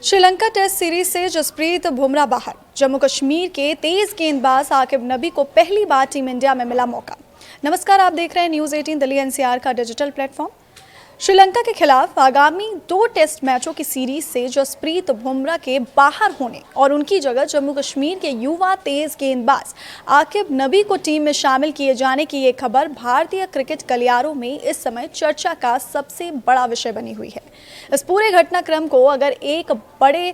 Sri Lanka test series से जसप्रीत बुमराह बाहर। जम्मू कश्मीर के तेज गेंदबाज आकिब नबी को पहली बार टीम इंडिया में मिला मौका। नमस्कार, आप देख रहे हैं न्यूज़ 18 दिल्ली एनसीआर का डिजिटल प्लेटफॉर्म। श्रीलंका के खिलाफ आगामी 2 टेस्ट मैचों की सीरीज से जसप्रीत बुमराह के बाहर होने और उनकी जगह जम्मू कश्मीर के युवा तेज गेंदबाज आकिब नबी को टीम में शामिल किए जाने की ये खबर भारतीय क्रिकेट गलियारों में इस समय चर्चा का सबसे बड़ा विषय बनी हुई है। इस पूरे घटनाक्रम को अगर एक बड़े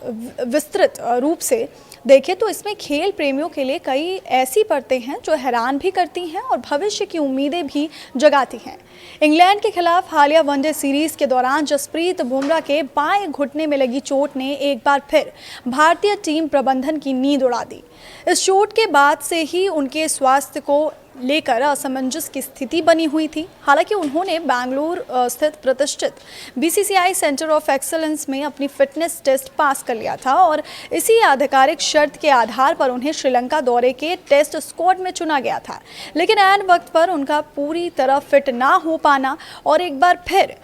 विस्तृत रूप से देखें तो इसमें खेल प्रेमियों के लिए कई ऐसी परतें हैं जो हैरान भी करती हैं और भविष्य की उम्मीदें भी जगाती हैं। इंग्लैंड के खिलाफ हालिया वनडे सीरीज के दौरान जसप्रीत बुमराह के बाएं घुटने में लगी चोट ने एक बार फिर भारतीय टीम प्रबंधन की नींद उड़ा दी। इस चोट के बाद से ही उनके स्वास्थ्य को लेकर असमंजस की स्थिति बनी हुई थी। हालांकि उन्होंने बेंगलुरु स्थित प्रतिष्ठित बीसीसीआई सेंटर ऑफ एक्सीलेंस में अपनी फिटनेस टेस्ट पास कर लिया था और इसी आधिकारिक शर्त के आधार पर उन्हें श्रीलंका दौरे के टेस्ट स्क्वाड में चुना गया था। लेकिन ऐन वक्त पर उनका पूरी तरह फिट ना हो पाना और एक बार फिर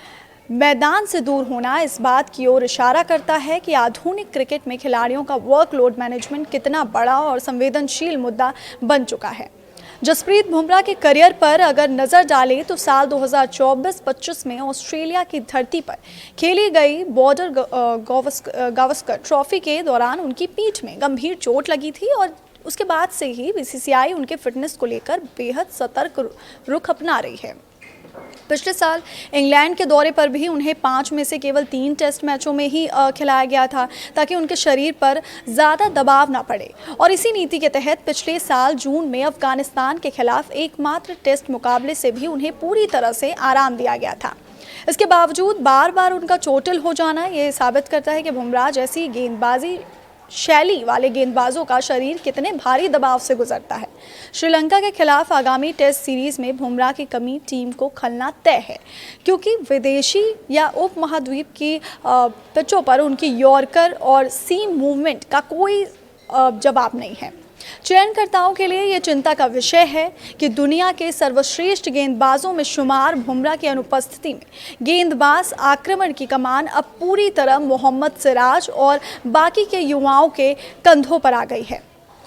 मैदान से दूर होना इस बात की ओर इशारा करता है कि आधुनिक क्रिकेट में खिलाड़ियों का वर्कलोड मैनेजमेंट कितना बड़ा और संवेदनशील मुद्दा बन चुका है। जसप्रीत बुमराह के करियर पर अगर नज़र डालें तो साल 2024-25 में ऑस्ट्रेलिया की धरती पर खेली गई बॉर्डर गावस्कर ट्रॉफी के दौरान उनकी पीठ में गंभीर चोट लगी थी और उसके बाद से ही बीसीसीआई उनके फिटनेस को लेकर बेहद सतर्क रुख अपना रही है। पिछले साल इंग्लैंड के दौरे पर भी उन्हें 5 में से केवल 3 टेस्ट मैचों में ही खिलाया गया था ताकि उनके शरीर पर ज़्यादा दबाव ना पड़े और इसी नीति के तहत पिछले साल जून में अफगानिस्तान के खिलाफ एकमात्र टेस्ट मुकाबले से भी उन्हें पूरी तरह से आराम दिया गया था। इसके बावजूद बार बार उनका चोटिल हो जाना ये साबित करता है कि बुमराह जैसी गेंदबाजी शैली वाले गेंदबाजों का शरीर कितने भारी दबाव से गुजरता है। श्रीलंका के खिलाफ आगामी टेस्ट सीरीज में बुमराह की कमी टीम को खलना तय है, क्योंकि विदेशी या उपमहाद्वीप की पिचों पर उनकी यॉर्कर और सीम मूवमेंट का कोई जवाब नहीं है। चयनकर्ताओं के लिए ये चिंता का विषय है कि दुनिया के सर्वश्रेष्ठ गेंदबाजों में शुमार बुमराह की अनुपस्थिति में गेंदबाज आक्रमण की कमान अब पूरी तरह मोहम्मद सिराज और बाकी के युवाओं के कंधों पर आ गई है।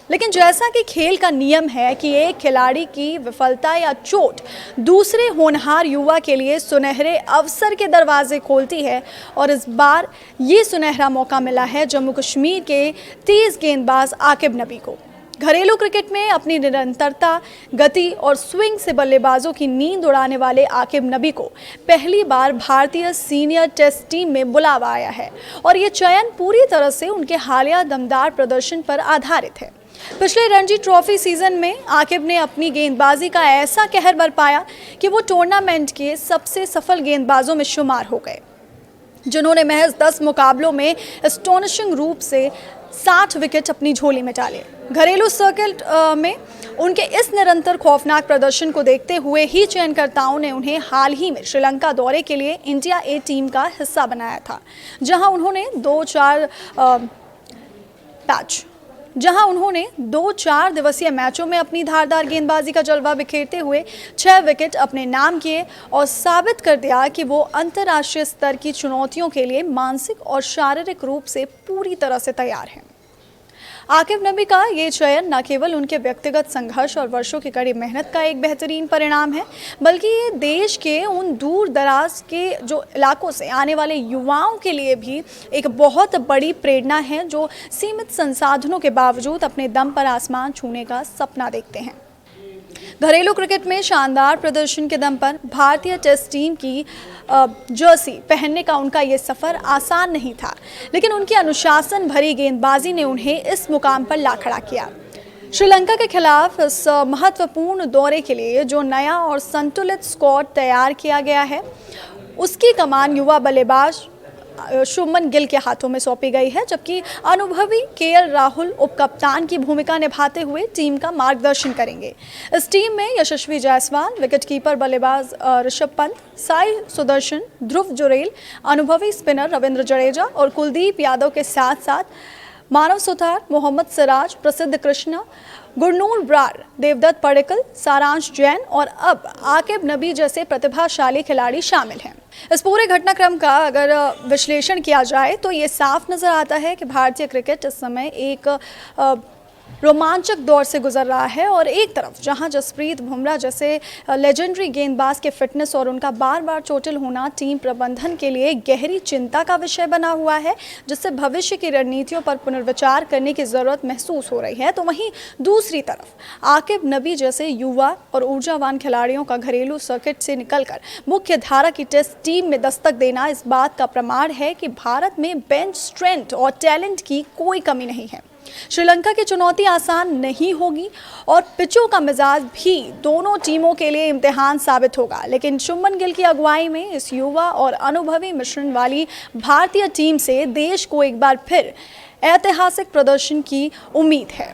लेकिन जैसा कि खेल का नियम है कि एक खिलाड़ी की विफलता या चोट दूसरे होनहार युवा के लिए सुनहरे अवसर के दरवाजे खोलती है और इस बार ये सुनहरा मौका मिला है जम्मू कश्मीर के तेज गेंदबाज आकिब नबी को। घरेलू क्रिकेट में अपनी निरंतरता, गति और स्विंग से बल्लेबाजों की नींद उड़ाने वाले आकिब नबी को पहली बार भारतीय सीनियर टेस्ट टीम में बुलावा आया है और ये चयन पूरी तरह से उनके हालिया दमदार प्रदर्शन पर आधारित है। पिछले रणजी ट्रॉफी सीजन में आकिब ने अपनी गेंदबाजी का ऐसा कहर बरपाया कि वो टूर्नामेंट के सबसे सफल गेंदबाजों में शुमार हो गए, जिन्होंने महज 10 मुकाबलों में एस्टोनिशिंग रूप से 60 विकेट अपनी झोली में डाले। घरेलू सर्किट में उनके इस निरंतर खौफनाक प्रदर्शन को देखते हुए ही चयनकर्ताओं ने उन्हें हाल ही में श्रीलंका दौरे के लिए इंडिया ए टीम का हिस्सा बनाया था, जहां उन्होंने 2-4 दिवसीय मैचों में अपनी धारदार गेंदबाजी का जलवा बिखेरते हुए 6 विकेट अपने नाम किए और साबित कर दिया कि वो अंतर्राष्ट्रीय स्तर की चुनौतियों के लिए मानसिक और शारीरिक रूप से पूरी तरह से तैयार हैं। आकिब नबी का ये चयन न केवल उनके व्यक्तिगत संघर्ष और वर्षों की कड़ी मेहनत का एक बेहतरीन परिणाम है, बल्कि ये देश के उन दूर दराज के जो इलाकों से आने वाले युवाओं के लिए भी एक बहुत बड़ी प्रेरणा है, जो सीमित संसाधनों के बावजूद अपने दम पर आसमान छूने का सपना देखते हैं। घरेलू क्रिकेट में शानदार प्रदर्शन के दम पर भारतीय टेस्ट टीम की जर्सी पहनने का उनका ये सफ़र आसान नहीं था, लेकिन उनकी अनुशासन भरी गेंदबाजी ने उन्हें इस मुकाम पर ला खड़ा किया। श्रीलंका के खिलाफ इस महत्वपूर्ण दौरे के लिए जो नया और संतुलित स्क्वाड तैयार किया गया है, उसकी कमान युवा बल्लेबाज शुभमन गिल के हाथों में सौंपी गई है, जबकि अनुभवी केएल राहुल उपकप्तान की भूमिका निभाते हुए टीम का मार्गदर्शन करेंगे। इस टीम में यशस्वी जायसवाल, विकेटकीपर बल्लेबाज ऋषभ पंत, साई सुदर्शन, ध्रुव जुरेल, अनुभवी स्पिनर रविंद्र जडेजा और कुलदीप यादव के साथ साथ मानव सुथार, मोहम्मद सिराज, प्रसिद्ध कृष्णा, गुरनूर ब्रार, देवदत्त पडिक्कल, सारांश जैन और अब आकिब नबी जैसे प्रतिभाशाली खिलाड़ी शामिल हैं। इस पूरे घटनाक्रम का अगर विश्लेषण किया जाए तो ये साफ नजर आता है कि भारतीय क्रिकेट इस समय एक रोमांचक दौर से गुजर रहा है और एक तरफ जहां जसप्रीत बुमराह जैसे लेजेंडरी गेंदबाज के फिटनेस और उनका बार बार चोटिल होना टीम प्रबंधन के लिए गहरी चिंता का विषय बना हुआ है, जिससे भविष्य की रणनीतियों पर पुनर्विचार करने की जरूरत महसूस हो रही है, तो वहीं दूसरी तरफ आकिब नबी जैसे युवा और ऊर्जावान खिलाड़ियों का घरेलू सर्किट से निकलकर मुख्य धारा की टेस्ट टीम में दस्तक देना इस बात का प्रमाण है कि भारत में बेंच स्ट्रेंथ और टैलेंट की कोई कमी नहीं है। श्रीलंका की चुनौती आसान नहीं होगी और पिचों का मिजाज भी दोनों टीमों के लिए इम्तिहान साबित होगा, लेकिन शुभमन गिल की अगुवाई में इस युवा और अनुभवी मिश्रण वाली भारतीय टीम से देश को एक बार फिर ऐतिहासिक प्रदर्शन की उम्मीद है।